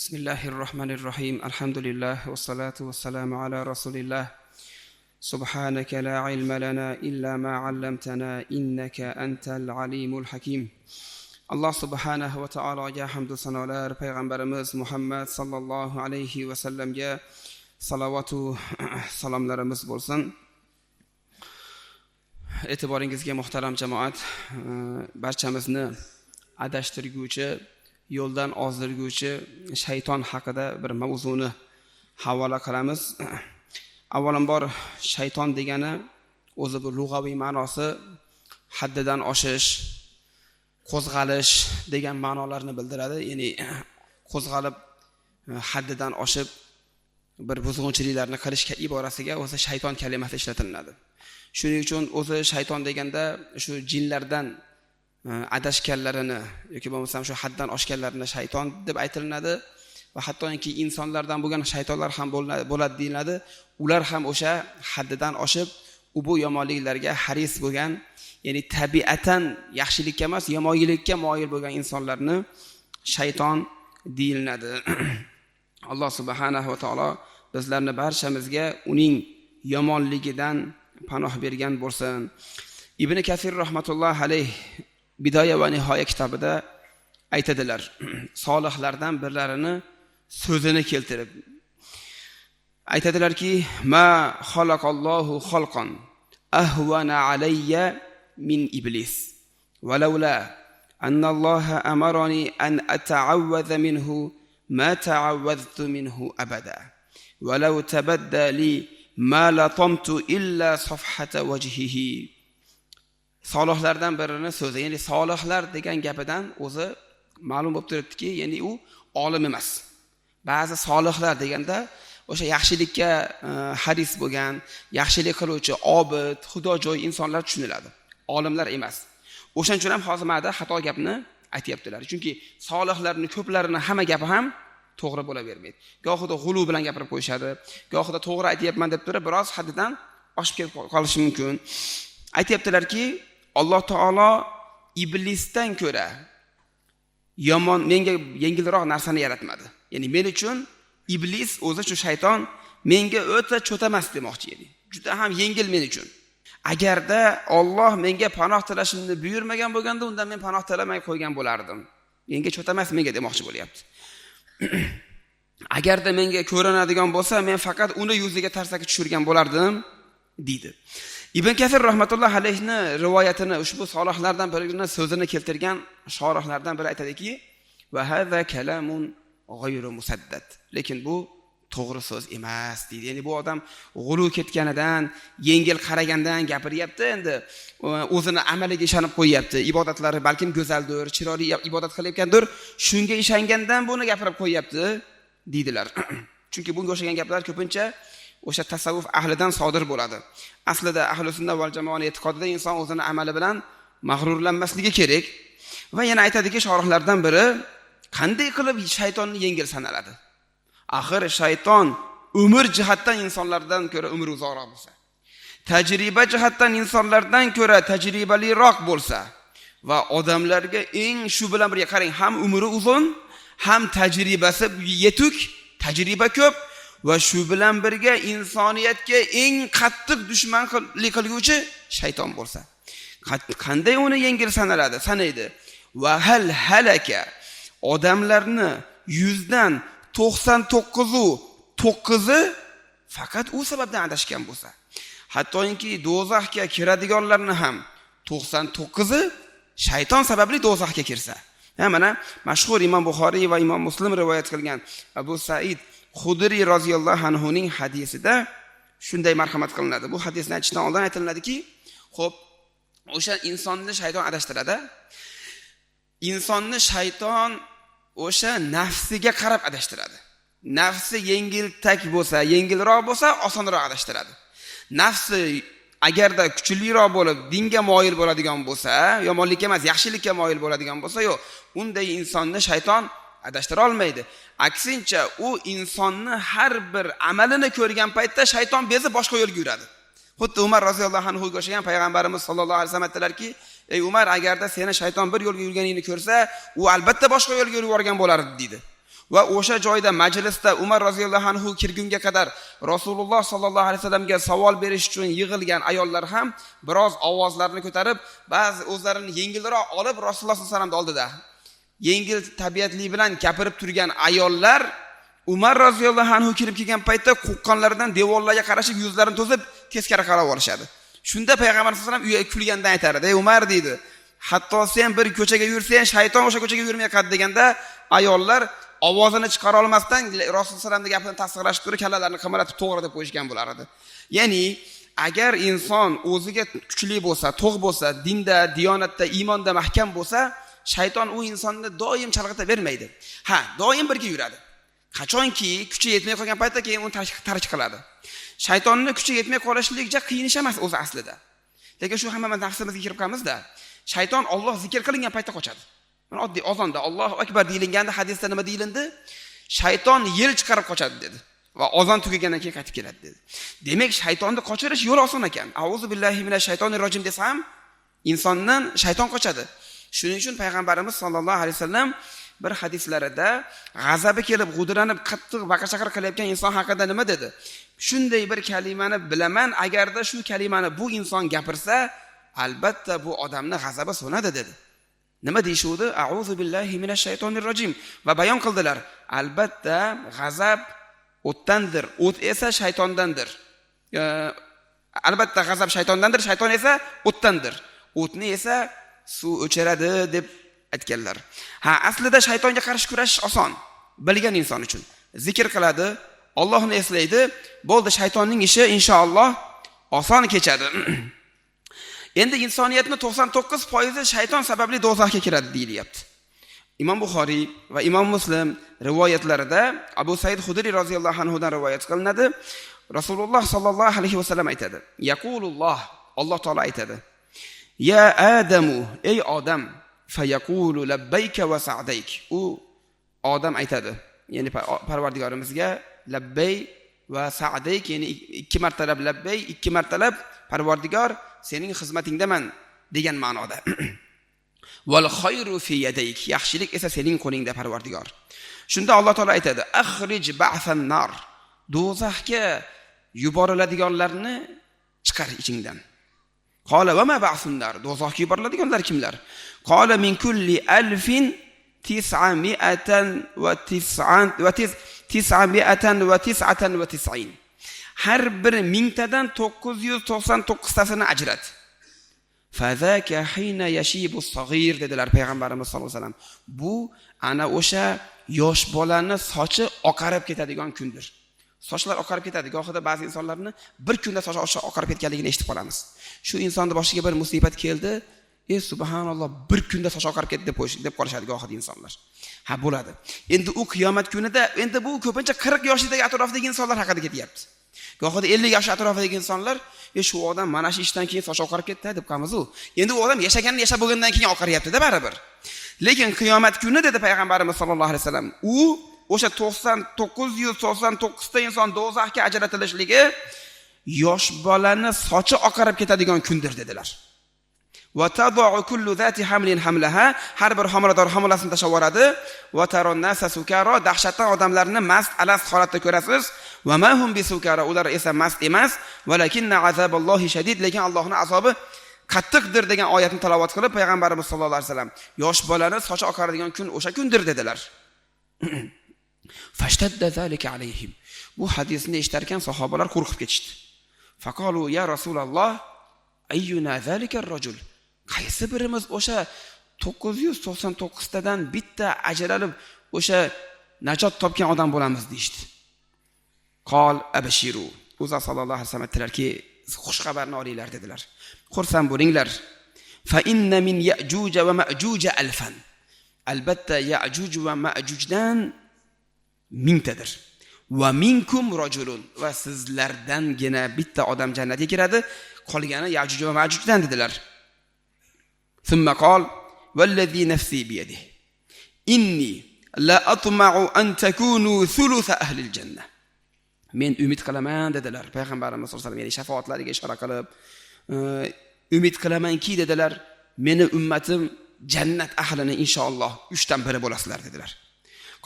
Bismillahirrahmanirrahim. Alhamdulillah wassalatu wassalamu ala rasulillah. Subhanaka la ilma lana illa ma 'allamtana innaka antal alimul hakim. Allah subhanahu wa ta'alaga hamdu sanolar, payg'ambarimiz Muhammad sallallohu alayhi va sallamga salavatu salomlarimiz bo'lsin. E'tiboringizga muhtaram jamoat, barchamizni adashtirguvchi, yo'ldan ozdirguvchi shayton haqida bir mavzuni havola qilamiz. Avvalambor shayton degani o'zi bu lug'aviy ma'nosi haddidan oshish, qo'zg'alish degan ma'nolarni bildiradi. Ya'ni qo'zg'alib haddidan oshib bir buzg'unchiliklarni qilishga iborasiga o'zi shayton kalimasi ishlatiladi. Shuning uchun o'zi shayton deganda shu jinlardan adashganlarini yoki bo'lmasam shu haddan oshganlarini shayton deb aytilinadi va hattoki insonlardan bo'lgan shaytonlar ham bo'ladi deyiladi. Ular ham o'sha haddidan oshib, bu yomonliklarga haris bo'lgan, ya'ni tabiatan yaxshilikka emas, yomonlikka moyil bo'lgan insonlarni shayton deyiladi. Alloh subhanahu va taolo bizlarni barchamizga uning yomonligidan panoh bergan bo'lsin. Ibn Kasir rahmatulloh alayh Bidoya va Nihoya kitobida aytadilar. Solihlardan birlarini so'zini keltirib aytadilarki: "Ma xalaqallohu xalqan ahwana alayya min iblis. Walaula anna Alloha amarani an ata'awwadha minhu ma ta'awwadhtu minhu abada. Walau tabadda li ma latamtu illa safhata wajhihi." Solihlardan birining so'zi, ya'ni solihlar degan gapidan o'zi ma'lum bo'lib turibdiki, ya'ni u olim emas. Ba'zi solihlar deganda o'sha yaxshilikka haris bo'lgan, yaxshilik qiluvchi, obid, xudojo'y insonlar tushuniladi. Olimlar emas. O'shaning uchun ham hozir ma'da xato gapni aytayaptilar. Chunki solihlarning ko'plarining hamma gapi ham to'g'ri bo'la bermaydi. Gohida g'ulu bilan gapirib qo'yishadi, gohida to'g'ri aytayapman deb turib biroz haddidan oshib ketib qolishi mumkin. Aytayaptilarki, Alloh taolo iblisdan ko'ra yomon, menga yengilroq narsani yaratmadi. Ya'ni men uchun iblis o'zi shu shayton menga o'ta cho'tamas demoqchi edi. Juda ham yengil men uchun. Agarda Alloh menga panoh tilashimni buyurmagan bo'lganda, undan men panoh tilamay qo'ygan bo'lardim. Menga cho'tamas menga demoqchi bo'lyapti. Agarda menga ko'rinadigan bo'lsa, men faqat uni yuziga tarsaki tushirgan bo'lardim, deydi. Ibn Kasir rahmatulloh alayhni rivoyatini ushbu solihlardan birining so'zini keltirgan shorihlardan biri aytadiki: "Va hadha kalamun g'ayru musaddad." Lekin bu to'g'ri so'z emas deydi. Ya'ni bu odam g'ulu ketganidan, yengil qaragandan gapiryapti. Endi o'zini amaliga ishonib qo'yapti. Ibodatlari balkim go'zaldir, chiroyli ibodat qilayotgandir. Shunga ishongandan buni gapirib qo'yapti, deydilar. Chunki bunga o'xshagan gaplar ko'pincha o'sha tasavvuf ahlidan sodir bo'ladi. Aslida ahli sunna val jamoaning e'tiqodida inson o'zini amali bilan mag'rurlanmasligi kerak. Va yana aytadiki, shorihlardan biri, qanday qilib shaytonni yengil sanaladi? Axir shayton umr jihatdan insonlardan ko'ra umri uzoqroq bo'lsa, tajriba jihatdan insonlardan ko'ra tajribaliroq bo'lsa va odamlarga eng shu bilan birga qarang, ham umri uzun, ham tajribasi yetuk, tajriba ko'p va shu bilan birga insoniyatga eng qattiq dushmanlik qilguvchi shayton bo'lsa, qanday uni yengil sanaydi? Va hal halaka, odamlarni 100 dan 99 faqat u sababdan adashgan bo'lsa, hattoki do'zaxga kiradiganlarni ham 99 shayton sababli do'zaxga kirsa. Mana mashhur Imom Buxoriy va Imom Muslim rivoyat qilgan Abu Said Xudri roziyallohu anhu ning hadisida shunday marhamat qilinadi. Bu hadisni aytishdan oldin aytiladiki, xo'p, o'sha insonni shayton adashtiradi. Insonni shayton o'sha nafsiga qarab adashtiradi. Nafsi yengiltak bo'lsa, yengilroq bo'lsa, osonroq adashtiradi. Nafsi agarda kuchliroq bo'lib, dinga moyil bo'ladigan bo'lsa, yomonlikka emas, yaxshilikka moyil bo'ladigan bo'lsa, yo'q, unday insonni shayton adashtira olmaydi. Aksincha, u insonni har bir amalini ko'rgan paytda shayton bezib boshqa yo'lga yuradi. Xuddi Umar roziyallohu anhu ga o'xshagan payg'ambarimiz sollallohu alayhi vasallam aytdilarki, "Ey Umar, agarda seni shayton bir yo'lga yurganingni ko'rsa, u albatta boshqa yo'lga yurib yuborgan bo'lardi", dedi. va o'sha joyda majlisda Umar roziyallohu anhu kirgunga qadar Rasululloh sallallohu alayhi vasallamga savol berish uchun yig'ilgan ayollar ham biroz ovozlarini ko'tarib, ba'zi o'zlarini yengilroq olib Rasululloh sallallohu alayhi vasallamning oldida yengil tabiatli bilan gapirib turgan ayollar Umar roziyallohu anhu kirib kelgan paytda qo'qqonlaridan devorlarga qarashib yuzlarini to'sib teskari qarab olishadi. Shunda payg'ambar sollallohu alayhi vasallam uyga kulgandan aytadi: "Ey Umar," deydi, "hatto sen bir ko'chaga yursang, shayton o'sha ko'chaga yurmayqadi" deganda ayollar ovozini chiqara olmasdan Rasululloh sallallohu alayhi vasallamning gapini tasdiqlashib turib, kallalarini qimirlatib to'g'ri deb qo'yishgan bo'lar edi. Ya'ni agar inson o'ziga kuchli bo'lsa, to'q bo'lsa, dinda, diyonatda, iymonda mahkam bo'lsa, shayton u insonni doim chalg'ita bermaydi. Ha, doim birga yuradi. Qachonki kuchi yetmay qolgan paytda keyin uni tark qiladi. Shaytonni kuchi yetmay qolishlikcha qiyin ish emas o'zi aslida. Lekin shu hammamiz nafsimizga kirib qolamiz-da. Shayton Alloh zikr qilingan paytda qochadi. Mana oddiy azonda Allohu akbar deyilganda hadisda nima deyilindi? Shayton yel chiqarib qochadi dedi va azon tugagandan keyin qaytib keladi dedi. Demak, shaytonni qochirish yo'l oson ekan. Auzu billahi minash shaytonir rojim desam, insondan shayton qochadi. Shuning uchun payg'ambarimiz sollallohu alayhi vasallam bir hadislarida g'azabi kelib, g'udranib, qattiq baqir-chaqir qilayotgan inson haqida nima dedi? Shunday bir kalimani bilaman, agarda shu kalimani bu inson gapirsa, albatta bu odamni g'azabi so'nadi dedi. Nima deyishuvdi? A'udhu billahi minash shaytonir rojim va bayon qildilar. Albatta g'azab o'tdandir, o't esa shaytondandir. Albatta g'azab shaytondandir, shayton esa o'tdandir. O'tni esa suv o'chiradi deb aytganlar. Ha, aslida shaytonga qarshi kurashish oson, bilgan inson uchun. Zikr qiladi, Allohni eslaydi, bo'ldi, shaytonning ishi inshaalloh oson kechadi. Endi insoniyatning 99% shayton sababli do'zaxga kiradi deyilyapti. Imom Buxoriy va Imom Muslim rivoyatlarida Abu Said Xudri roziyallohu anhu dan rivoyat qilinadi. Rasululloh sallallohu alayhi vasallam aytadi: "Yaqululloh, Alloh taolo aytadi: Ya Adamu, ey odam, fayaqulu labbayka va sa'dayk." U odam aytadi, ya'ni Parvardigorimizga labbay va sa'dayk, ya'ni ikki martalab labbay, ikki martalab Parvardigor, sening xizmatingdaman degan ma'noda. Wal khayru fi yadayk, yaxshilik esa sening qo'lingda Parvardigor. Shunda Alloh taolo aytadi: "Akhrij ba'san nar." Do'zaxga yuboriladiganlarni chiqar ichingdan. Qala va ma ba'sun nar? Do'zaxga yuboriladiganlar kimlar? Qala min kulli 1999. Har bir mingtadan 999 tasini ajrat. Fazaka hina yashibu as-saghir dedilar payg'ambarimiz sollallohu alayhi vasallam. Bu ana o'sha yosh bolani sochi oqarib ketadigan kundir. Sochlar oqarib ketadi. Gohida ba'zi insonlarni bir kunda sochi oqarib ketganligini eshitib qolamiz. Shu insonning boshiga bir musibat keldi, subhanalloh, bir kunda soch oqarib ketdi deb qolishadi gohida insonlar. Ha, bo'ladi. Endi u qiyomat kunida, endi bu ko'pincha 40 yoshidagi atrofdagi insonlar haqida ketyapti. Gohida 50 yosh atrofidagi insonlar, shu odam mana shu ishdan keyin soch oqarib ketdi deb qolamiz u. Endi u odam yashaganini yashab bo'lgandan keyin oqaryapti-da baribir. Lekin qiyomat kuni dedi payg'ambarimiz sollallohu alayhi vasallam, u o'sha 999 ta inson do'zaxga ajratilishligi yosh bolani sochi oqarib ketadigan kundir dedilar. Va tad'u kullu zati hamlin hamlaha, har bir homilador homilasini tashavoradi. Va taron nasa sukara, dahshatdan odamlarni mast alas holatda ko'rasiz. Va ma hum bisukara, ular esa mast emas. Valakinna azaballohi shadid, lekin Allohning azobi qattiqdir degan oyatni tilovat qilib payg'ambarimiz sollallohu alayhi vasallam yosh bolani sochi oqaradigan kun o'sha kundir dedilar. Fashtadda zalika alayhim. Bu hadisni eshitarkan sahobalar qo'rqib ketishdi. Faqalu ya Rasululloh, ayyuna zalika ar-rajul? Qaysi birimiz o'sha 999 tadan bitta ajralib o'sha najot topgan odam bo'lamiz deydi. Qol abshiru. O'zi sallallohu alayhi vasallam aytdilarki, xush xabarni olinglar dedilar. Xursand bo'linglar. Fa inna min ya'juj va ma'juj alfan. Albatta ya'juj va ma'jujdan mingtadir. Va minkum rajulun, va sizlardangina bitta odam jannatga kiradi, qolgani ya'juj va ma'jujdan dedilar. ثم قال والذي نفسي بيده إني لا أطمع أن تكونوا ثلث أهل الجنة. Men umid qilaman dedilar payg'ambarimiz sollallohu alayhi vasallam, ya'ni shafoatlariga ishora qilib, umid qilamanki dedilar, meni ummatim jannat ahlini inshaalloh 3 dan biri bo'lasizlar dedilar.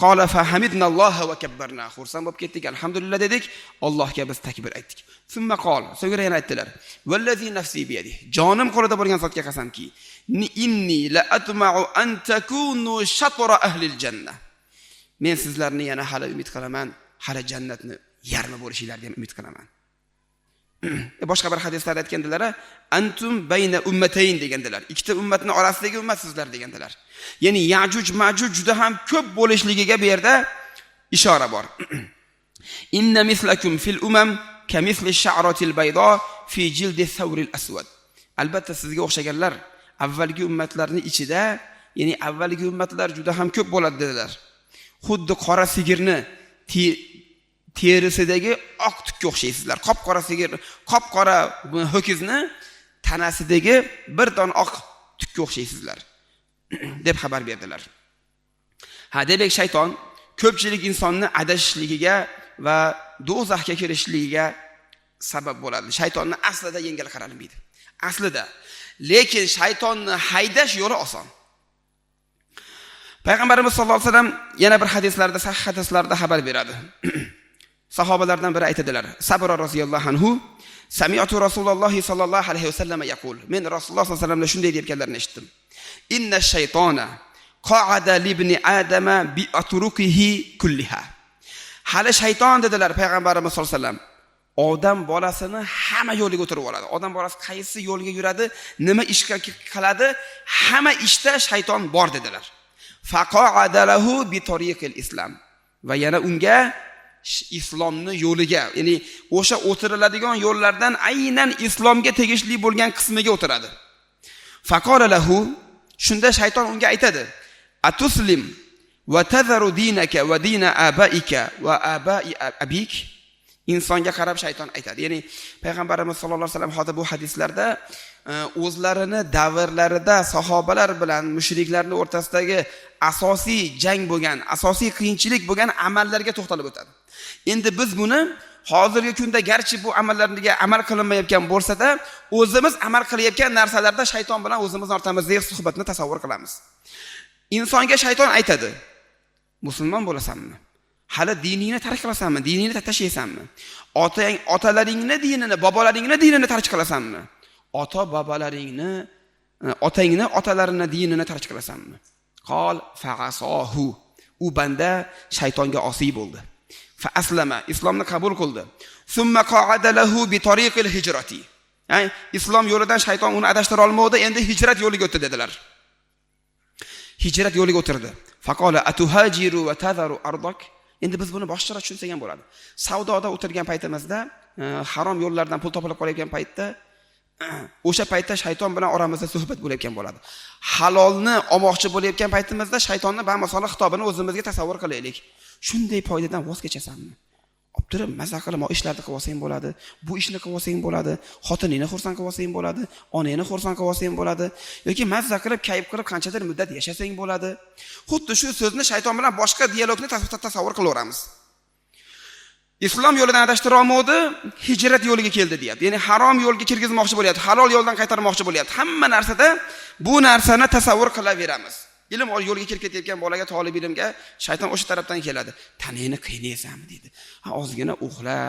Qala fa hamidnalloha va kabbarna. Xursand bo'lib ketdik, alhamdulillah dedik, Allohga biz takbir aytdik. Summa qol, so'ngra yana aytdilar: "Vallazi nafsi bi yadihi." Jonim qo'lida bo'lgan zotga qasamki, inni la atma'u an takunu shatra ahli al-jannah. Men sizlarni yana hali umid qilaman, hali jannatni yarmi bo'lishinglarga umid qilaman. Boshqa bir hadislarda aytgandilar, antum bayna ummatayn degandilar. Ikkita ummatning orasidagi ummat sizlar degandilar. Ya'ni Ya'juj Ma'juj juda ham ko'p bo'lishligiga bu yerda ishora bor. Inna mislakum fil umam kamithli ash-sha'ratil bayda fi jildi thawril aswad. Albatta sizga o'xshaganlar avvalgi ummatlarning ichida, ya'ni avvalgi ummatlar juda ham ko'p bo'ladi dedilar. Xuddi qora sigirni terisidagi oq tukka o'xshaysizlar. Qop-qora sigir, qop-qora ho'kizni tanasidagi bir don oq tukka o'xshaysizlar deb xabar berdilar. Demak shayton ko'pchilik insonni adashishligiga va do'zaxga kirishligiga sabab bo'ladi. Shaytonni aslida yengil qaralmaydi. Aslida. Lekin shaytonni haydash yo'li oson. Payg'ambarimiz sollallohu alayhi vasallam yana bir hadislarda, sahih hadislarda xabar beradi. Sahobalardan biri aytadilar: Sabr roziyallohu anhu, sami'tu Rasululloh sallallohu alayhi vasallam yaqul. Men Rasululloh sollallohu alayhi vasallamdan shunday deyotganlarini eshitdim. Inna shaytona qa'ada li ibni adama bi atruqihi kulliha. Hali shayton dedilar payg'ambarimiz sollallohu alayhi vasallam. Odam bolasini hamma yo'liga o'tirib oladi. Odam bolasi qaysi yo'lga yuradi, nima ish qiladi, hamma ishda shayton bor dedilar. Faqa'ada lahu bi tariqil islam. Va yana unga islomni yo'liga, ya'ni o'sha o'tiriladigan yo'llardan aynan islomga tegishli bo'lgan qismiga o'tiradi. Faqala lahu, shunda shayton unga aytadi: "Atuslim va tazaru dinaka va dina abaika va abai abik." Insonga qarab shayton aytadi. Ya'ni payg'ambarimiz sollallohu alayhi vasallam hozir bu hadislarda o'zlarini davrlarida sahobalar bilan mushriklarning o'rtasidagi asosiy jang bo'lgan, asosiy qiyinchilik bo'lgan amallarga to'xtalib o'tadi. Endi biz buni hozirgi kunda garchi bu amallarga amal qilinmayotgan bo'lsa-da, o'zimiz amal qilayotgan narsalarda shayton bilan o'zimiz o'rtamizdagi suhbatni tasavvur qilamiz. Insonga shayton aytadi: "Musulmon bo'lasanmi? Hali diningni tark qilasanmi? Diningni tashlaysanmi? Otalaringni dinini, bobolaringni dinini tark qilasanmi? Ota-bobolaringni, otangni, otalaringni dinini tark qilasanmi?" Qol fa'asahu. U banda shaytonga osiy bo'ldi. Fa aslama, islomni qabul qildi. Summa qa'ada lahu bi tariqil hijrati. Ya'ni islom yo'lidan shayton uni adashtira olmadi, endi hijrat yo'liga o'tdi dedilar. Hijrat yo'liga o'tirdi. Faqala atuhajiru va tadharu ardak. Endi biz buni boshqacha tushunsak ham bo'ladi. Savdoda o'tirgan paytimizda, harom yo'llardan pul topilib qolayotgan paytda, o'sha paytda shayton bilan oramizda suhbat bo'layotgan bo'ladi. Halolni olmoqchi bo'layotgan paytimizda shaytonni bamasola xitobini o'zimizga tasavvur qilaylik. Shunday foydadan voz kechasanmi? Obtirib mazza qilib ishlarni qilib olsang bo'ladi, bu ishni qilib olsang bo'ladi, xotiningni xursand qilib olsang bo'ladi, onangni xursand qilib olsang bo'ladi, yoki mazza qilib, kayf qilib qanchadir muddat yashasang bo'ladi. Xuddi shu so'zni shayton bilan boshqa dialogni tasavvur qilaveramiz. Islom yo'lidan adashtira olmadi, hijrat yo'liga keldi deyapti. Ya'ni harom yo'lga kirgizmoqchi bo'lyapti, halol yo'ldan qaytarmoqchi bo'lyapti. Hamma narsada bu narsani tasavvur qilaveramiz. Ilm yo'lga kirib ketayotgan bolaga, talab ilmga shayton o'sha tarafdan keladi. Tanangni qiynaysanmi deydi. Ozgina uxla.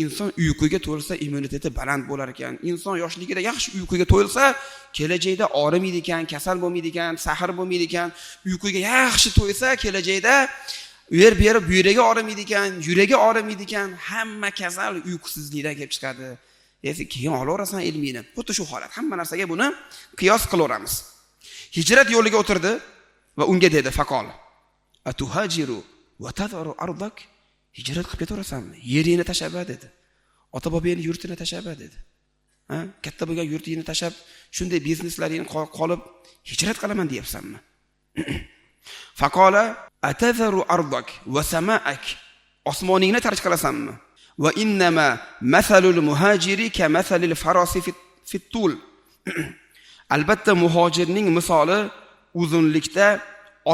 Inson uyquga to'lsa immuniteti baland bo'lar ekan. Inson yoshligida yaxshi uyquga to'lsa, kelajakda og'rimaydi ekan, kasal bo'lmaydi ekan, sahar bo'lmaydi ekan. Uyquga yaxshi to'ysa, kelajakda berib buyragi og'rimaydi ekan, yuragi og'rimaydi ekan, hamma kasal uyqusizlikdan kelib chiqadi. Keyin olaverasan ilmini. Xuddi shu holat. Hamma narsaga buni qiyos qilaveramiz. Hijrat yo'liga o'tirdi va unga dedi: "Faqol atuhajiru va tadharu ardak." Hijrat qilib ketaverasanmi? Yeringni tashlab dedi. Ota-bobangni yurtini tashlab dedi. Katta bo'lgan yurtingni tashlab, shunday bizneslaringni qolib hijrat qilaman deyapsanmi? Faqola atadharu ardak va sama'ak. Osmoningni tark qilasanmi? Va innama mathalul muhajiri ka mathalil farasi fit tul. Albatta muhojirning misoli uzunlikda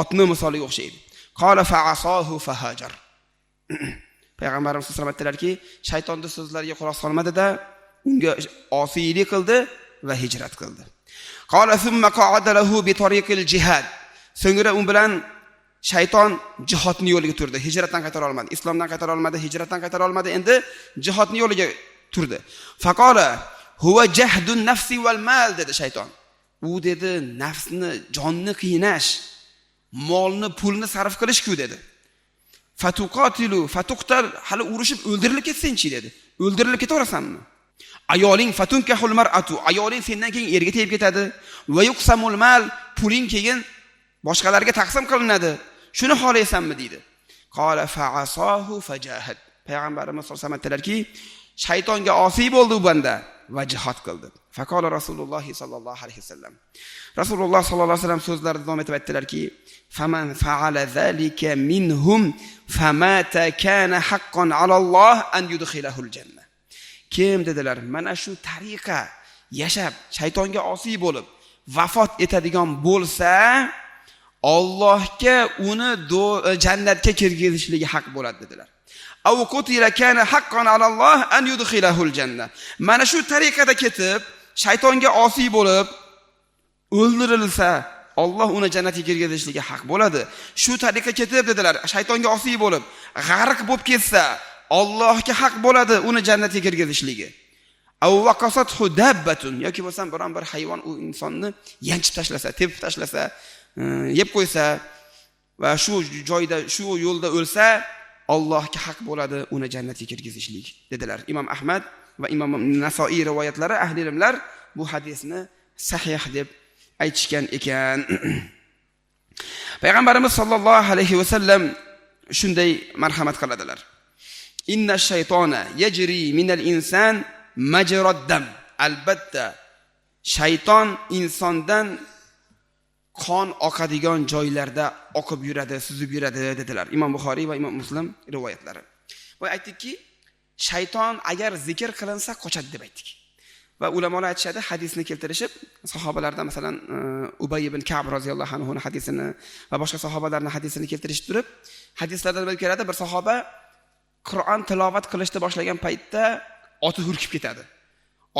otni misoliga o'xshaydi. Qala fa'asahu fahajar. Payg'ambarimiz sollallohu alayhi vasallam aytdilarki, shaytonning so'zlariga quloq solmadi-da, unga osiylik qildi va hijrat qildi. Qala thumma qa'ada lahu bi tariqil jihad. So'ngra u bilan shayton jihodning yo'liga turdi. Hijratdan qaytara olmadi, islomdan qaytara olmadi, hijratdan qaytara olmadi. Endi jihodning yo'liga turdi. Faqala huwa jahdun nafsi wal mal dedi shayton. U dedi nafsni, jonni qiynash, molni, pulni sarf qilish-ku dedi. Fatuqatilu fatuqtal hali urushib o'ldirilib ketsin-chi dedi. O'ldirilib ketaverasanmi? Ayoling fatunkahul mar'atu, ayoling sendan keyin erga tegib ketadi. Va yuqsamul mal, puling keyin boshqalarga taqsim qilinadi. Shuni xohlaysanmi dedi. Qala fa'asahu fajahad. Payg'ambarimiz sollallohu alayhi vasallam aytdilarki, shaytonga osiy bo'ldi u banda va jihad qildi. Faqala Rasululloh sallallohu alayhi vasallam. Rasululloh sallallohu alayhi vasallam so'zlarini davom etib aytdilarki, "Faman fa'ala zalika minhum famata kana haqqan 'ala Alloh an yudkhilahul jannah." Kim dedilar, mana shu tariqa yashab, shaytonga osiy bo'lib vafot etadigan bo'lsa, Allohga uni jannatga kirgizishligi haq bo'ladi dedilar. Aw qutila kana haqqan 'ala Alloh an yudkhilahul jannah. Mana shu tariqada ketib, shaytonga osiy bo'lib o'ldirilsa, Alloh uni jannatga kirgizishligi haq bo'ladi. Shu tariqa ketib dedilar, shaytonga osiy bo'lib g'arq bo'lib ketsa, Allohga haq bo'ladi uni jannatga kirgizishligi. Aw waqasathu dabbatun, yoki bo'lsam biron bir hayvon u insonni yanchib tashlasa, tepib tashlasa, yeb qo'ysa va shu joyda, shu yo'lda o'lsa, Allohga haq bo'ladi uni jannatga kirgizishlik dedilar. Imom Ahmad va Imom Nasoiy rivoyatlari ahli ilmlar bu hadisni sahih deb aytishgan ekan. Payg'ambarimiz sollallohu alayhi vasallam shunday marhamat qiladilar. Inna shaytona yajri minal insan majrad dam. Albatta shayton insondan qon oqadigan joylarda oqib yuradi, suzib yuradi dedilar. Imom Buxoriy va Imom Muslim rivoyatlari. Va aytdikki, shayton agar zikr qilinsa qochadi deb aytdik. Va ulamolar aytishadi, hadisni keltirishib, sahobalardan masalan Ubay ibn Ka'b roziyallohu anhu hadisini va boshqa sahobalarning hadisini keltirishib turib, hadislarda nima keladi? Bir sahoba Qur'on tilovat qilishni boshlagan paytda oti hurkib ketadi.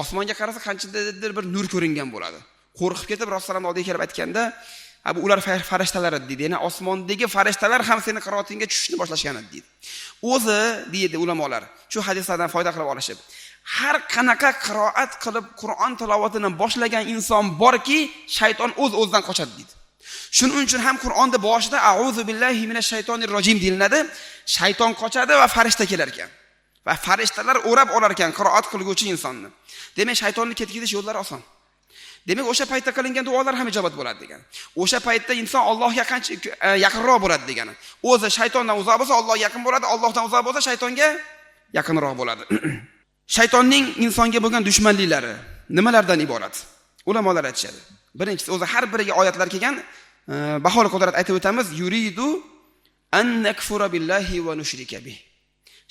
Osmonga qarasa qanchadir bir nur ko'ringan bo'ladi. Qo'rqib ketib Rasululloh oldiga kelib aytganda, "Bu ular farishtalar" dedi. Ya'ni osmondagi farishtalar ham seni qiroatingga tushishni boshlashgan edi dedi. O'zi deydi ulamolar, shu hadislardan foyda qilib olishib, har qanaqa qiroat qilib Qur'on tilovatini boshlagan inson borki, shayton o'z-o'zidan qochadi dedi. Shuning uchun ham Qur'onda boshida a'uzu billahi minash shaytonir rojim deyiladi. Shayton qochadi va farishta kelar ekan. Va farishtalar o'rab olar ekan qiroat qilguvchi insonni. Demak, shaytonni ketkizish yo'llari oson. Demak, o'sha paytda qilingan duolar ham ijobat bo'ladi degan. O'sha paytda inson Allohga qancha yaqinroq bo'ladi degani. O'zi shaytondan uzoq bo'lsa, Allohga yaqin bo'ladi, Allohdan uzoq bo'lsa, shaytonga yaqinroq bo'ladi. Shaytonning insonga bo'lgan dushmanliklari nimalardan iborat? Ulamolar aytishadi. Birinchisi, o'zi har biriga oyatlar kelgan, Bahol Qudrat aytib o'tamiz, yuridu an nakfura billahi va nushrika bih.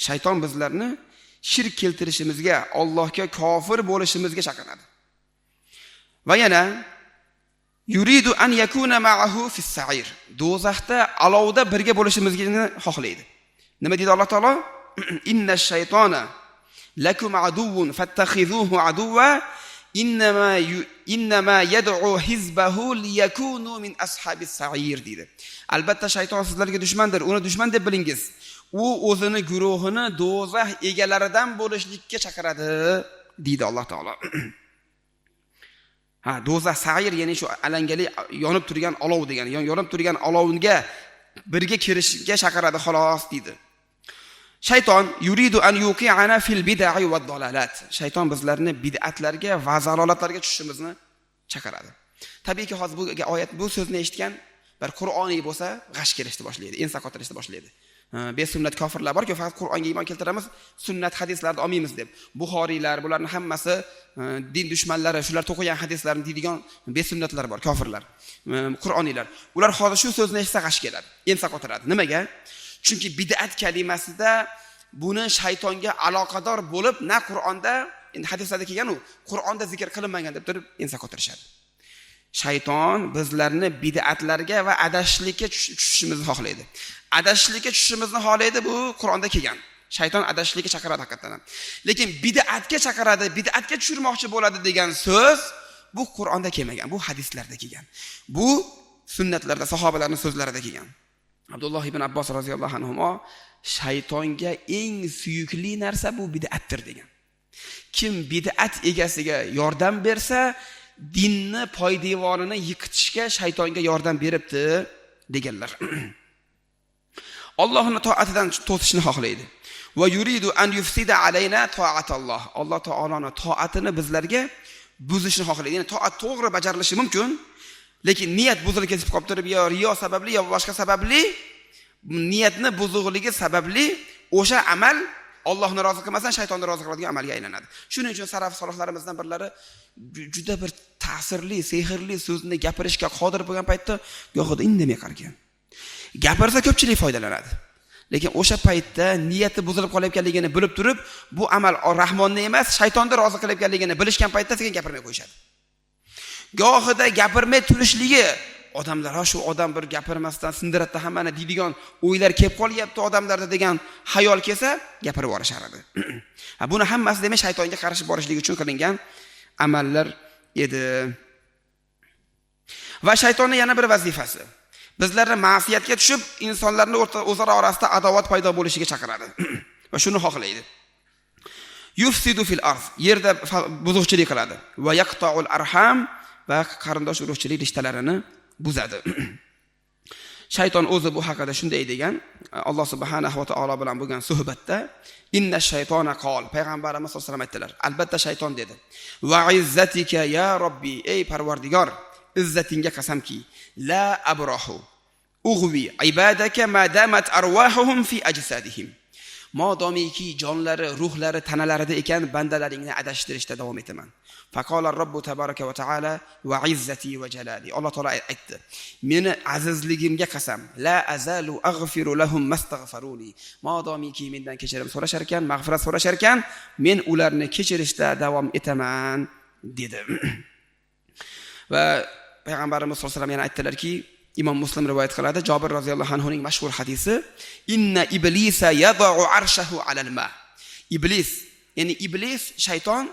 Shayton bizlarni shirk keltirishimizga, Allohga kofir bo'lishimizga chaqiradi. Va yana yuridu an yakuna ma'ahu fis sa'ir. Do'zaxda alovda birga bo'lishimizni xohlaydi. Nima deydi Alloh taolo? Innash shaytona lakum aduwwun fattakhizuhu aduwwa innama yad'u hizbahu liyakunu min ashabis sa'ir dedi. Albatta shayton sizlarga dushmandir, uni dushman deb bilingiz. U o'zini guruhini do'zax egalaridan bo'lishlikka chaqiradi deydi Alloh taolo. Do'zax sa'ir ya'ni shu alangali yonib turgan olov degani, yonib turgan olovga birga kirishga chaqiradi xolos deydi. Shayton yuridu an yuqi'ana fil bid'i va dalalat. Shayton bizlarni bid'atlarga va zalolatlarga tushishimizni chaqiradi. Tabiiyki hozir bu oyat, bu so'zni eshitgan bir Qur'oniy bo'lsa, g'ash kelishni boshlaydi, ensa qotirishni boshlaydi. Besunnat kofirlar borki, faqat Qur'onga iymon keltiramiz, sunnat hadislarni olmaymiz deb. Buxoriylar, bularning hammasi din dushmanlari, shular to'qigan hadislarni deydigan besunnatlar bor, kofirlar, Qur'oniylar. Ular hozir shu so'zni eshitsa g'ash keladi, ensa qotiradi. Nimaga? Chunki bid'at kalimasida buni shaytonga aloqador bo'lib, na Qur'onda, endi hadislarda kelgan u, Qur'onda zikr qilinmagan deb turib ensa qotirishadi. Shayton bizlarni bid'atlarga va adashishlikka tushishimizni xohlaydi. Adashishlikka tushishimizni xohlaydi, bu Qur'onda kelgan. Shayton adashishlikka chaqiradi haqiqatan. Lekin bid'atga chaqiradi, bid'atga tushirmoqchi bo'ladi degan so'z bu Qur'onda kelmagan, bu hadislarda kelgan. Bu sunnatlarda, sahobalarning so'zlarida kelgan. Abdulloh ibn Abbos roziyallohu anhu shaytonga eng suyukli narsa bu bid'atdir degan. Kim bid'at egasiga yordam bersa, dinni poydevorini yiqitishga shaytonga yordam beribdi deganlar. Allohning to'atidan to'sishni xohlaydi. Va yuridu an yufsida alayna ta'atalloh. Alloh taoloning to'atini bizlarga buzishni xohlaydi. Ya'ni to'at to'g'ri bajarilishi mumkin, lekin niyat buzilib ketib qolib turib, yo riyo sababli yo boshqa sababli, niyatni buzuqligi sababli o'sha amal Allohni rozi qilmasan, shaytonni rozi qiladigan amalga aylanadi. Shuning uchun salaf solihalarimizdan birlari juda bir ta'sirli, sehrli so'zni gapirishga qodir bo'lgan paytda go'yoqda indamay qargan. Gapirsa ko'pchilik foydalanadi. Lekin o'sha paytda niyati buzilib qolayotganligini bilib turib, bu amal Rahmonni emas, shaytonni rozi qilayotganligini bilishgan paytda sekin gapirmay qo'yishadi. Gohida gapirmay turishligi odamlar shu odam bir gapirmasdan sindiratda hammani deydigan o'ylar kelib qolyapti odamlarda degan xayol kelsa, gapirib yuborishadi. Buni hammasi demak shaytonga qarshi borishlik uchun qilingan amallar edi. Va shaytonning yana bir vazifasi bizlarni ma'siyatga tushib, insonlarning o'zaro orasida adovat paydo bo'lishiga chaqiradi. Va shuni xohlaydi. Yufsidu fil ard, yerda buzuqchilik qiladi. Va yaqta'ul arham, va qarindosh urug'chilik rishtalarini buzadi. Shayton o'zi bu haqida shunday degan, Alloh subhanahu va taolo bilan bo'lgan suhbatda, inna shaytona qol, payg'ambarimiz sollallohu alayhi vasallam aytdilar, albatta shayton dedi. Va izzatika ya robbi, ey parvardigor, izzatingga qasamki, la abrahu ughwi ibadaka ma damat arwahuhum fi ajsadihim. Modomiki jonlari, ruhlari tanalarida ekan, bandalaringni adashtirishda davom etaman. Faqala Robbu tabaraka va taala va izzati va jalali. Alloh taolo aytdi. Meni azizligimga qasam, la azalu aghfiru lahum mastaghfaruni. Modomiki mendan kechirim so'rashar ekan, mag'firat so'rashar ekan, men ularni kechirishda davom etaman dedi. Va payg'ambarimiz sollallohu alayhi vasallam yana aytdilarki, Imom Muslim rivoyat qiladi, Jabir roziyallohu anhu ning mashhur hadisi, inna iblisa yad'u arshahu alal ma. Iblis, ya'ni iblis, shayton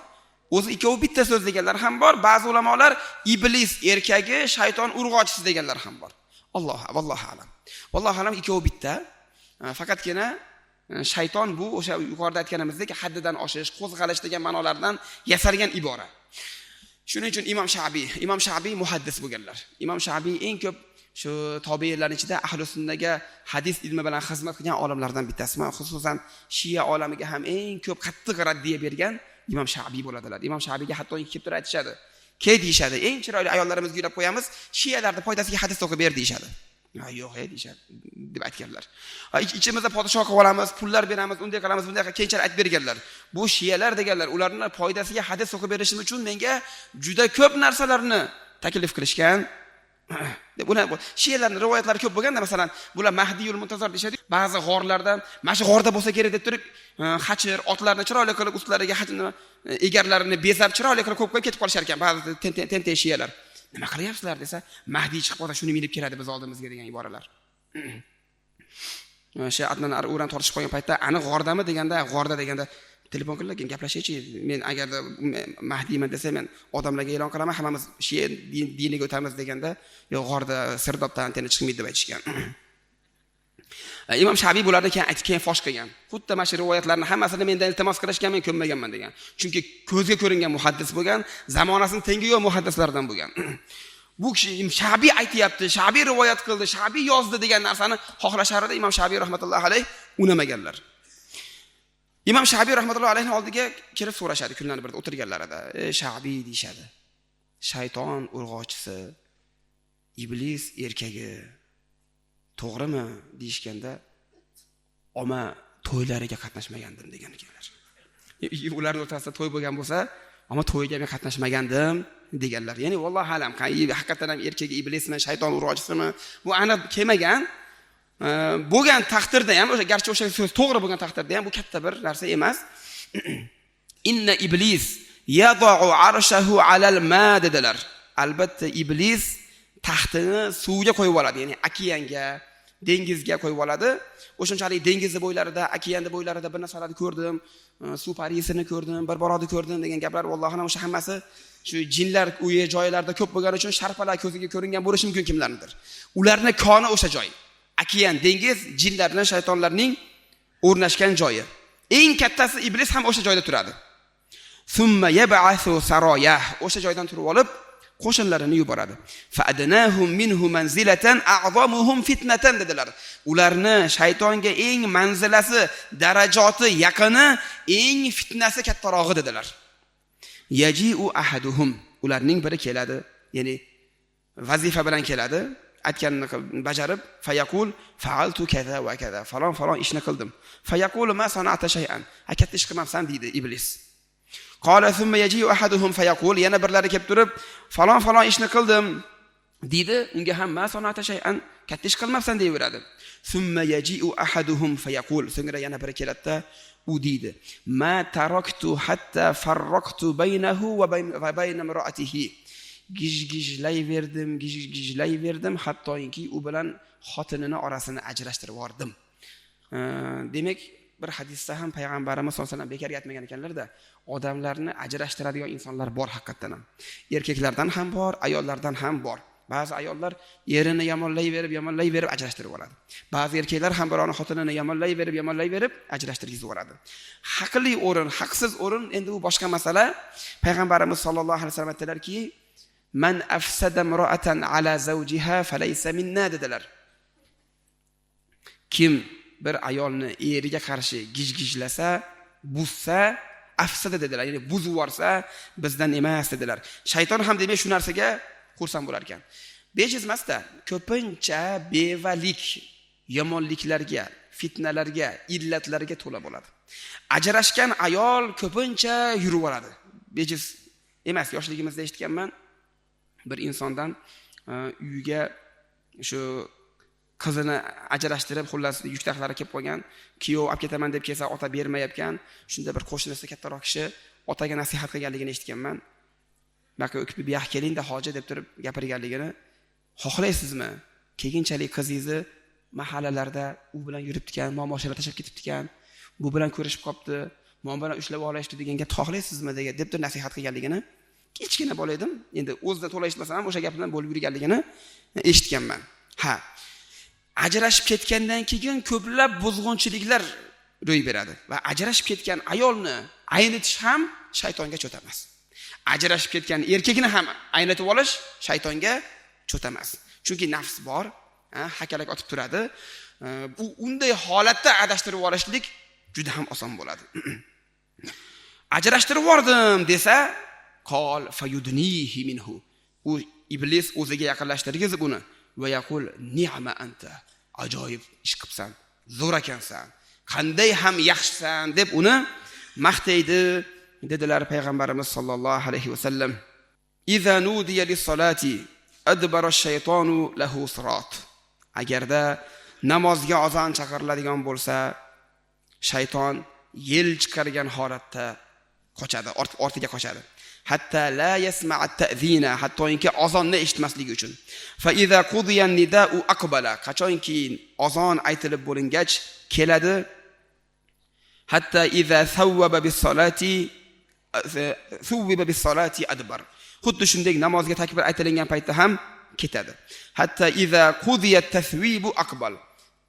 o'zi ikkovi bitta so'z deganlar ham bor. Ba'zi ulamolar iblis erkagi, shayton urg'ochisi deganlar ham bor. Vallohu alam. Vallohu alam ikkovi bitta. Faqatgina shayton bu o'sha yuqorida aytganimizdek haddidan oshish, qo'zg'alish degan ma'nolardan yasalgan ibora. Shuning uchun Imom Shabiy muhaddis bo'lganlar. Imom Shabiy eng ko'p shu tobiinlar ichida ahli sunnaga hadis ilmi bilan xizmat qilgan olimlardan bittasi. Xususan Shia olamiga ham eng ko'p qattiq raddiya bergan Imom Shabiy bo'ladilar. Imom Shabiyga hatto kelib turib aytishadi. Deyishadi, eng chiroyli ayollarimizga uylab qo'yamiz, Shialarning foydasiga hadis o'qib ber deyishadi. Yo'q, deyishadi deb aytganlar. Ichimizda podshoh qilib olamiz, pullar beramiz, unday qilamiz, bunday keyinchalik aytib berganlar. Bu Shialar deganlar, ularning foydasiga hadis o'qib berishim uchun menga juda ko'p narsalarni taklif qilishgan. Bular Shialarning rivoyatlari ko'p bo'lganda, masalan, bular Mahdiyul Muntazar deyshadi. Ba'zi g'orlardan, mana shu g'orda bo'lsa kerak deb turib, xachir otlarni chiroyli qilib ustlariga egarlarini bezab chiroyli qilib qo'yib ketib qolishar ekan ba'zi tente Shialar. Nima qilyapsizlar desa, Mahdiy chiqib qolsa shuni minib keladi biz oldimizga degan iboralar. O'sha adnan o'ran tortishib qo'ygan paytda, "Ani g'ordami?" g'orda deganda telefon qilib gaplashaychi, men agarda Mahdiyman desa, men odamlarga e'lon qilaman, hammamiz Shia diniga o'tamiz deganda, "Yo'q, g'orda sirdobdan antena chiqmaydi" deb aytishgan. Imom Shabiy bularni keyin fosh qilgan. Xuddi mana shu rivoyatlarning hammasini mendan iltimos qilishgan, men ko'nmaganman degan. Chunki ko'zga ko'ringan muhaddis bo'lgan, zamonasining tengi yo'q muhaddislardan bo'lgan. Bu kishi Shabiy aytayapti, Shabiy rivoyat qildi, Shabiy yozdi degan narsani xohlashar edi. Imom Shabiy rahmatullohi alayh unamaganlar. Imom Shabiy rahmatullohi alayhning oldiga kirib so'rashadi kunlarning birida o'tirganlarida. Shabiy deyshadi. Shayton urg'ochisi, iblis erkagi. To'g'rimi deyishganda, "Oma to'ylariga qatnashmagandim" degan ekanlar. Ularning o'rtasida to'y bo'lgan bo'lsa, "Ama to'yga men qatnashmagandim" deganlar. Ya'ni vallohu alam, haqiqatan ham erkagi iblismi, shayton urg'ochisimi, bu aniq kelmagan. Bo'lgan taqdirda ham, garchi o'sha so'z to'g'ri bo'lgan taqdirda ham bu katta bir narsa emas. Inna iblis yad'u arshahu alal ma dedilar. Albatta iblis taxtini suvga qo'yib oladi, ya'ni okeanga, dengizga qo'yib oladi. O'shunchalik dengizni bo'ylarida, okeanning bo'ylarida bir narsalarni ko'rdim, suv parisini ko'rdim, bir borodi ko'rdim degan gaplar vallohi o'sha hammasi shu jinlar uyi joylarda ko'p bo'lgani uchun sharpalar ko'ziga ko'ringan bo'lishi mumkin kimlarnidir. Ularning koni o'sha joy. okean, dengiz jinlar bilan shaytonlarning o'rnashgan joyi. Eng kattasi iblis ham o'sha joyda turadi. Summa yab'athu sarayah, o'sha joydan turib olib qo'shinlarini yuboradi. Fa adnahum minhu manzilatan a'zamuhum fitnatan dedilar. Ularni shaytonga eng manzilasi, darajati yaqini, eng fitnasi kattarog'i dedilar. Yaji'u ahaduhum, ularning biri keladi, ya'ni vazifa bilan keladi, aytganini bajarib, fayaqul fa'altu kaza va kaza, falon ishni qildim. Fayaqulu ma sana'ta shay'an, katta ish qilmabsan deydi iblis. Qala thumma yaji'u ahaduhum fayaqul, yana birlari kelib turib, falon ishni qildim deydi, unga ham ma sana'ta shay'an, katta ish qilmabsan deyveradi. Thumma yaji'u ahaduhum fayaqul, so'ngra yana biri keladi, u deydi, ma taraktu hatta farraqtu baynahu va bayna imra'atihi. Gijlayverdim, hattoki u bilan xotinini orasini ajrashtirib yubordim. Demak, bir hadisda ham payg'ambarimiz sollallohu alayhi vasallam bekarga aytmagan ekanlar-da, odamlarni ajrashtiradigan insonlar bor haqiqatan ham. Erkaklardan ham bor, ayollardan ham bor. Ba'zi ayollar erini yomonlayverib ajrashtirib oladi. Ba'zi erkaklar ham birovning xotinini yomonlayverib ajrashtirib yuboradi. Haqli o'rin, haqsiz o'rin endi u boshqa masala. Payg'ambarimiz sollallohu alayhi vasallam aytdilarki, "Man afsada imra'atan ala zawjiha falaysa minna" dedilar. Kim bir ayolni eriga qarshi gijlasa, buzsa, afsada dedilar. Ya'ni buzib yuborsa, bizdan emas dedilar. Shayton ham demak shu narsaga xursand bo'lar ekan. Bejiz emasda, ko'pincha bevalik, yomonliklarga, fitnalarga, illatlarga to'la bo'ladi. Ajrashgan ayol ko'pincha yurib oladi. Bejiz emas, yoshligimizda eshitganman. Bir insondan uyiga shu qizini ajrashtirib, xullas yuktaqlari kelib qolgan, kuyov olib ketaman deb kelsa, ota bermayotgan. Shunda bir qo'shnisi kattaroq kishi otaga nasihat qilganligini eshitganman. Baka o'kib bu yoq kelingda hoji deb turib gapirganligini. Xohlaysizmi? Keyinchalik qizingizni mahallalarda u bilan yuribdi-kan, mo'moshalar tashab ketibdi-kan, bu bilan ko'rishib qopti, men bilan ushlab olishdi degan gap xohlaysizmi degan deb turib nasihat qilganligini kichkina bola edim. Endi o'zida to'la eshitmasam ham o'sha gap bilan bo'lib yurganligini eshitganman. Ha. Ajrashib ketgandan keyin ko'plab buzg'unchiliklar ro'y beradi va ajrashib ketgan ayolni aynitish ham shaytonga cho'tamas. Ajrashib ketgan erkakni ham aynitib olish shaytonga cho'tamas. Chunki nafs bor, hakalak otib turadi. Bu unday holatda adashtirib olishlik juda ham oson bo'ladi. Ajrashtirib yubordim desa, qol fayudnihi minhu. U iblis o'ziga yaqinlashtirgizib uni va yaqul ni'ma anta. Ajoyib ish qilibsan, zo'r ekansan, qanday ham yaxshisan deb uni maqtaydi dedilar payg'ambarimiz sollallohu alayhi vasallam. Iza nudiya lis-salati adbara ash-shaytonu lahu sirat. Agarda namozga azon chaqiriladigan bo'lsa, shayton yel chiqargan holatda qochadi, ortiga qochadi. Hatta la yasma' at-ta'zina, hattoki azonni eshitmasligi uchun. Fa iza qudiya an-nida'u aqbala, qachonki azon aytilib bo'lingach keladi. Hatta iza thawwaba bis-salati adbar. Xuddi shunday namozga takbir aytilgan paytda ham ketadi. Hatta iza qudiya at-tathwibu aqbal.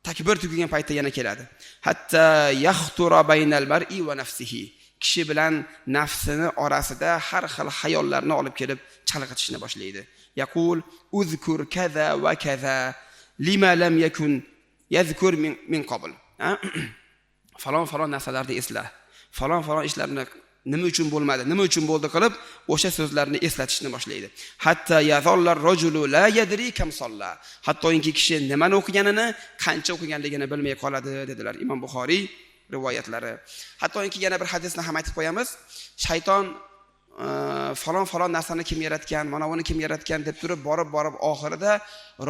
Takbir tugagan paytda yana keladi. Hatta yaxtura baynal mar'i va nafsihi. Kishi bilan nafsini orasida har xil xayollarni olib kelib chalg'itishni boshlaydi. Yaqul uzkur kaza va kaza lima lam yakun yazkur min qabl. Falon narsalarni esla. Falon ishlarni nima uchun bo'lmadi, nima uchun bo'ldi qilib o'sha so'zlarni eslatishni boshlaydi. Hatta yazallar rajulu la yadri kam salla. Hattoki kishi nimani o'qiganini, qancha o'qiganligini bilmay qoladi dedilar Imom Buxoriy rivoyatlari. Hattoki yana bir hadisni ham aytib qo'yamiz. Shayton falon narsani kim yaratgan, mana buni kim yaratgan deb turib borib oxirida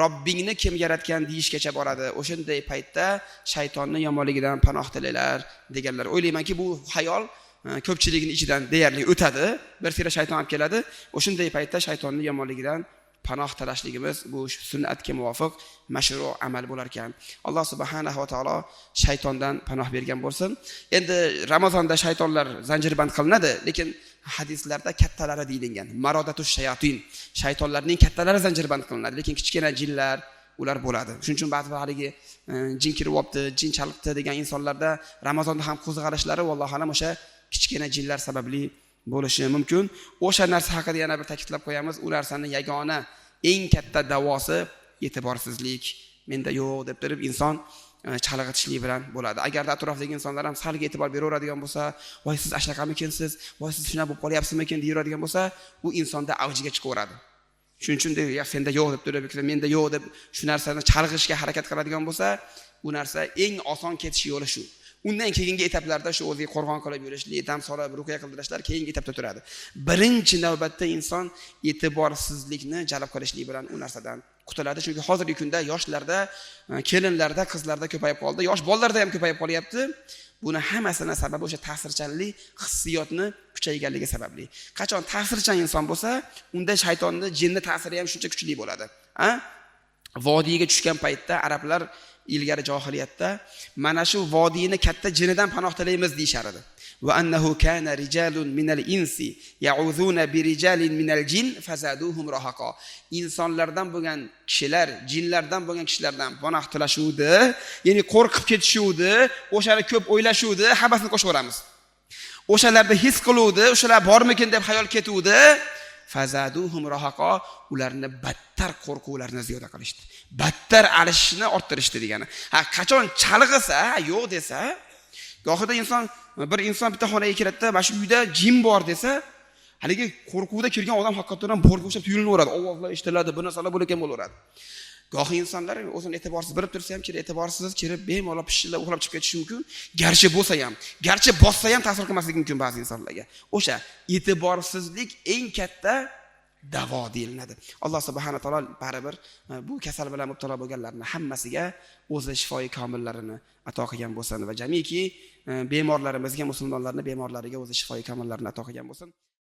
Robbingni kim yaratgan deyishgacha boradi. O'shanday paytda shaytonning yomonligidan panoh tilanglar deganlar. O'ylaymanki bu xayol ko'pchilikning ichidan deyarli o'tadi. Bir sira shayton olib keladi. O'shanday paytda shaytonning yomonligidan panoh tilashligimiz bu sunnatga muvofiq mashru' amal bo'lar ekan. Alloh subhanahu va taolo shaytondan panoh bergan bo'lsin. Endi Ramazonda shaytonlar zanjirband qilinadi, lekin hadislarda kattalari deyilgan. Marodatush shayotin. Shaytonlarning kattalari zanjirband qilinadi, lekin kichkina jinlar, ular bo'ladi. Shuning uchun ba'zi haligi jin kirib olibdi, jin chalqibdi degan insonlarda Ramazonda ham qo'zg'alishlari vallohu alam o'sha kichkina jinlar sababli bo'lishi mumkin. O'sha narsa haqida yana bir ta'kidlab qo'yamiz. U narsaning yagona eng katta davosi e'tiborsizlik. Menda yo'q deb turib inson chalg'itishlik bilan bo'ladi. Agarda atrofdagi insonlar ham salga e'tibor beraveradigan bo'lsa, "Voy siz ashaqamikinsiz? Voy siz shuna bo'lib qolyapsizmikin?" deyuradigan bo'lsa, u insonda avjiga chiqaveradi. Shuning uchun ya senda yo'q deb turib, menda yo'q deb shu narsani chalg'ishga harakat qiladigan bo'lsa, bu narsa eng oson ketish yo'li shu. Undan keyingi etaplarda shu o'ziga qo'rg'on qilib yurishlik, dam solib ruqya qildirishlar keyingi etapda turadi. Birinchi navbatda inson e'tiborsizlikni jalb qilishlik bilan u narsadan qutuladi. Chunki hozirgi kunda yoshlarda, kelinlarda, qizlarda ko'payib qoldi. Yosh bolalarda ham ko'payib qolyapti. Buni hammasining sababi o'sha ta'sirchanlik hissiyotni kuchayganligi sababli. Qachon ta'sirchan inson bo'lsa, unda shaytonning jinni ta'siri ham shuncha kuchli bo'ladi. Vodiyga tushgan paytda arablar ilgari johiliyatda mana shu vodiyni katta jinidan panoh tilaymiz deyshar edi. Va annahu kana rijalun minal insi ya'uzuna bi rijalin minal jin fazaduhum rahaqa. Insonlardan bo'lgan kishilar, jinlardan bo'lgan kishilardan panoh tilashuvdi, ya'ni qo'rqib ketishuvdi, o'shani ko'p o'ylashuvdi, habasini qo'shaveramiz. O'shalarda his qiluvdi, o'shalar bormikin deb xayol ketuvdi. Fazaduhum rahaqa, ularni battar qo'rquvlarni ziyoda qilishdi. Battar alishishni orttirishdi degani. Qachon chalg'isa, yo'q desa, gohida bir inson bitta xonaga kiradida, "Mana shu uyda jin bor" desa, haligi qo'rquvda kirgan odam haqiqatan ham borga o'xshab tuyulinaveradi. Ovozlar eshitiladi, bu narsalar bo'lar ekan bo'laveradi. Gohi insonlar o'zini e'tiborsiz bilib tursa ham, e'tiborsiz kirib bemalol pishillab uxlab chiqib ketishi mumkin. Garchi bo'lsa ham, garchi bossa ham ta'sir qilmasligi mumkin ba'zi insonlarga. O'sha e'tiborsizlik eng katta davo deyiladi. Alloh subhanahu va taolo baribir bu kasal bilan mubtalo bo'lganlarning hammasiga o'zi shifoyi komillarini ato qilgan bo'lsin va jamiki bemorlarimizga, musulmonlarning bemorlariga o'zi shifoyi komillarini ato qilgan bo'lsin.